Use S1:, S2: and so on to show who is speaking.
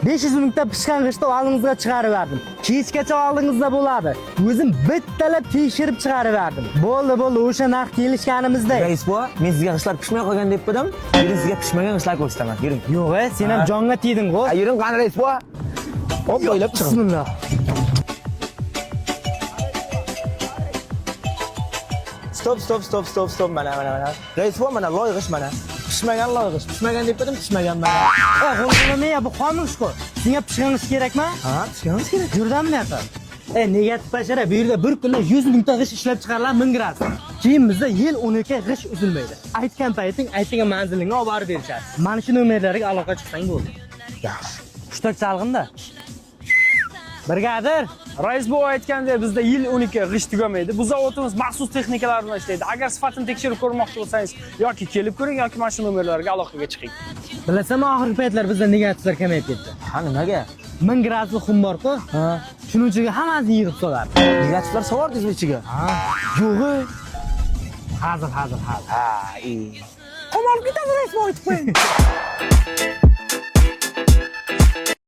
S1: 500 mingta pishgan g'ishtni oldingizga chiqarib berdim. Kechgacha oldingizda bo'ladi. O'zim bittalab tekshirib chiqarib berdim. Bo'ldi, o'sha narx kelishganimizda.
S2: Rais bu, men sizga g'ishtlar pishmay qolgan deb qo'ydim. Yuring sizga pishmagan g'ishtlar ko'rsataman. Yuring.
S1: Yo'q, sen ham jonga tegding-ku.
S2: Yuring qani rais bu. Hop, o'ylab chiqing.
S1: Bismillah.
S2: Stop. Mana. Rais bu mana loy g'isht mana. Pishmagan loy g'isht. Pishmagan deb qo'ydim, pishmagan mana.
S1: Qo'lqilmay, bu qonunchi-ku. Senga pishgan g'isht kerakmi?
S2: Ha, pishgan kerak.
S1: Yordam berdi. Negativ bashara, bu yerda bir kunda 100 mingta g'isht ishlab chiqarlar, mingirasiz. Keyin bizda yil 12 g'isht uzilmaydi. Aytgan payting, aytgan manzilingga olib borib berishadi. Mana shu nomerlarga aloqa chiqsang bo'ldi. Yaxshi. Hushtak chalg'inda. Brigadir,
S3: Rais bu aytgandek bizda yil 12 g'isht tugamaydi. Bu zavodimiz maxsus texnikalar bilan ishlaydi. Agar sifatini tekshirib ko'rmoqchi bo'lsangiz, yoki kelib ko'ring yoki mana shu nomerlarga aloqaga chiqing.
S1: bilasanmi oxirgi paytlar bizda negativlar kamayib ketdi.
S2: Ha, nimaga?
S1: 1000 gradusli xum bor-ku.
S2: Ha.
S1: Shuning uchiga hammasini yig'ib solardi.
S2: Negativlar sovardingizmi ichiga?
S1: Ha, yo'g'i. Hozir.
S2: Ha, iyi.
S1: Qamalib ketadi rais bu aytib qo'ying.